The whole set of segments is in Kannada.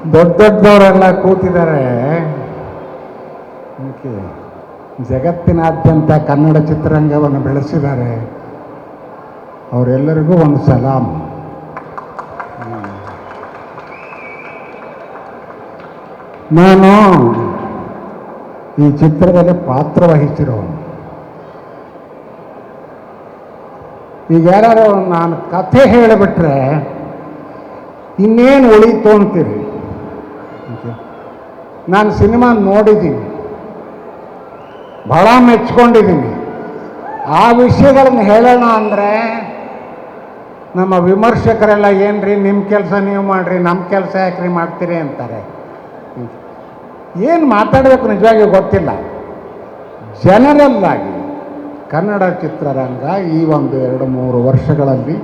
ದೊಡ್ಡ ದೊಡ್ಡವರೆಲ್ಲ ಕೂತಿದ್ದಾರೆ. ಓಕೆ, ಜಗತ್ತಿನಾದ್ಯಂತ ಕನ್ನಡ ಚಿತ್ರರಂಗವನ್ನು ಬೆಳೆಸಿದ್ದಾರೆ. ಅವರೆಲ್ಲರಿಗೂ ಒಂದು ಸಲಾಂ. ನಾನು ಈ ಚಿತ್ರದಲ್ಲಿ ಪಾತ್ರ ವಹಿಸಿರೋನು. ಈಗ ಯಾರು ನಾನು ಕಥೆ ಹೇಳಿಬಿಟ್ರೆ ಇನ್ನೇನು ಉಳೀತು ಅಂತೀರಿ. ನಾನು ಸಿನಿಮಾ ನೋಡಿದ್ದೀನಿ, ಬಹಳ ಮೆಚ್ಕೊಂಡಿದ್ದೀನಿ. ಆ ವಿಷಯಗಳನ್ನು ಹೇಳೋಣ ಅಂದರೆ ನಮ್ಮ ವಿಮರ್ಶಕರೆಲ್ಲ ಏನ್ರಿ ನಿಮ್ಮ ಕೆಲಸ ನೀವು ಮಾಡಿರಿ, ನಮ್ಮ ಕೆಲಸ ಯಾಕ್ರಿ ಮಾಡ್ತೀರಿ ಅಂತಾರೆ. ಏನು ಮಾತಾಡಬೇಕು ನಿಜವಾಗಿ ಗೊತ್ತಿಲ್ಲ. ಜನರಲ್ಲಾಗಿ ಕನ್ನಡ ಚಿತ್ರರಂಗ ಈ ಒಂದು 2-3 ವರ್ಷಗಳಲ್ಲಿ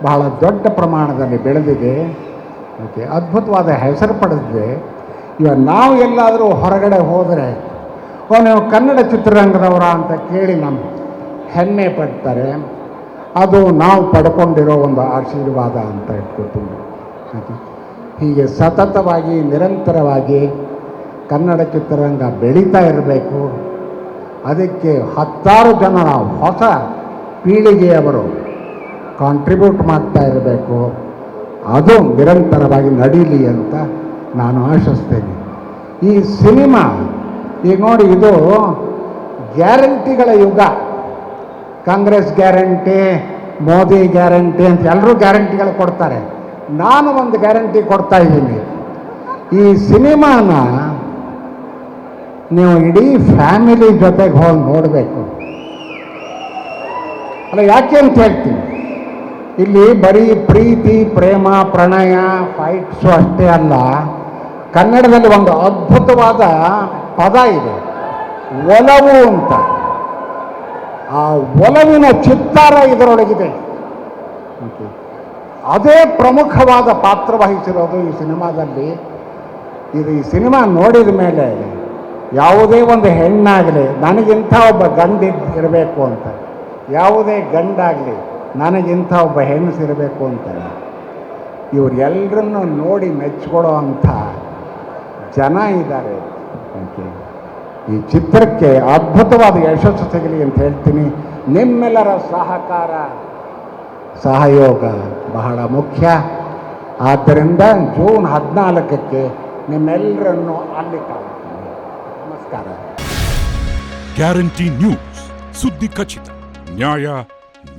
ಬಹಳ ದೊಡ್ಡ ಪ್ರಮಾಣದಲ್ಲಿ ಬೆಳೆದಿದೆ. ಓಕೆ, ಅದ್ಭುತವಾದ ಹೆಸರು ಪಡೆದಿದೆ. ಇವಾಗ ನಾವು ಎಲ್ಲಾದರೂ ಹೊರಗಡೆ ಹೋದರೆ ನೀವು ಕನ್ನಡ ಚಿತ್ರರಂಗದವರ ಅಂತ ಕೇಳಿ ನಮ್ಮ ಹೆಮ್ಮೆ ಪಡ್ತಾರೆ. ಅದು ನಾವು ಪಡ್ಕೊಂಡಿರೋ ಒಂದು ಆಶೀರ್ವಾದ ಅಂತ ಇಟ್ಕೊಳ್ತೀನಿ. ಹೀಗೆ ಸತತವಾಗಿ ನಿರಂತರವಾಗಿ ಕನ್ನಡ ಚಿತ್ರರಂಗ ಬೆಳೀತಾ ಇರಬೇಕು. ಅದಕ್ಕೆ 10 ಜನ ಹೊಸ ಪೀಳಿಗೆಯವರು ಕಾಂಟ್ರಿಬ್ಯೂಟ್ ಮಾಡ್ತಾ ಇರಬೇಕು. ಅದು ನಿರಂತರವಾಗಿ ನಡೀಲಿ ಅಂತ ನಾನು ಆಶಿಸ್ತೇನೆ. ಈ ಸಿನಿಮಾ ಈಗ ನೋಡಿ, ಇದು ಗ್ಯಾರಂಟಿಗಳ ಯುಗ. ಕಾಂಗ್ರೆಸ್ ಗ್ಯಾರಂಟಿ, ಮೋದಿ ಗ್ಯಾರಂಟಿ ಅಂತ ಎಲ್ಲರೂ ಗ್ಯಾರಂಟಿಗಳು ಕೊಡ್ತಾರೆ. ನಾನು ಒಂದು ಗ್ಯಾರಂಟಿ ಕೊಡ್ತಾ ಇದ್ದೀನಿ. ಈ ಸಿನಿಮಾನ ನೀವು ಇಡೀ ಫ್ಯಾಮಿಲಿ ಜೊತೆಗೆ ಹೋಗಿ ನೋಡಬೇಕು. ಅಲ್ಲ, ಯಾಕೆ ಅಂತ ಹೇಳ್ತೀನಿ, ಇಲ್ಲಿ ಬರೀ ಪ್ರೀತಿ, ಪ್ರೇಮ, ಪ್ರಣಯ, ಫೈಟ್ಸು ಅಷ್ಟೇ ಅಲ್ಲ. ಕನ್ನಡದಲ್ಲಿ ಒಂದು ಅದ್ಭುತವಾದ ಪದ ಇದೆ, ಒಲವು ಅಂತ. ಆ ಒಲವಿನ ಚಿತ್ತಾರ ಇದರೊಳಗಿದೆ. ಅದೇ ಪ್ರಮುಖವಾದ ಪಾತ್ರ ವಹಿಸಿರೋದು ಈ ಸಿನಿಮಾದಲ್ಲಿ. ಇದು ಈ ಸಿನಿಮಾ ನೋಡಿದ ಮೇಲೆ ಯಾವುದೇ ಒಂದು ಹೆಣ್ಣಾಗಲಿ ನನಗಿಂಥ ಒಬ್ಬ ಗಂಡ ಇರಬೇಕು ಅಂತ, ಯಾವುದೇ ಗಂಡಾಗಲಿ ನನಗಿಂಥ ಒಬ್ಬ ಹೆಣ್ಣಸಿರಬೇಕು ಅಂತಾರೆ. ಇವರೆಲ್ಲರನ್ನು ನೋಡಿ ಮೆಚ್ಚಿಕೊಳ್ಳೋ ಅಂಥ ಜನ ಇದ್ದಾರೆ. ಈ ಚಿತ್ರಕ್ಕೆ ಅದ್ಭುತವಾದ ಯಶಸ್ಸು ಸಿಗಲಿ ಅಂತ ಹೇಳ್ತೀನಿ. ನಿಮ್ಮೆಲ್ಲರ ಸಹಕಾರ, ಸಹಯೋಗ ಬಹಳ ಮುಖ್ಯ. ಆದ್ದರಿಂದ ಜೂನ್ 14ಕ್ಕೆ ನಿಮ್ಮೆಲ್ಲರನ್ನು ಅಲ್ಲಿ ಕಾಣ್ತೀನಿ. ನಮಸ್ಕಾರ. ಗ್ಯಾರಂಟಿ ನ್ಯೂಸ್, ಸುದ್ದಿ ಖಚಿತ, ನ್ಯಾಯ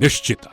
ನಿಶ್ಚಿತ.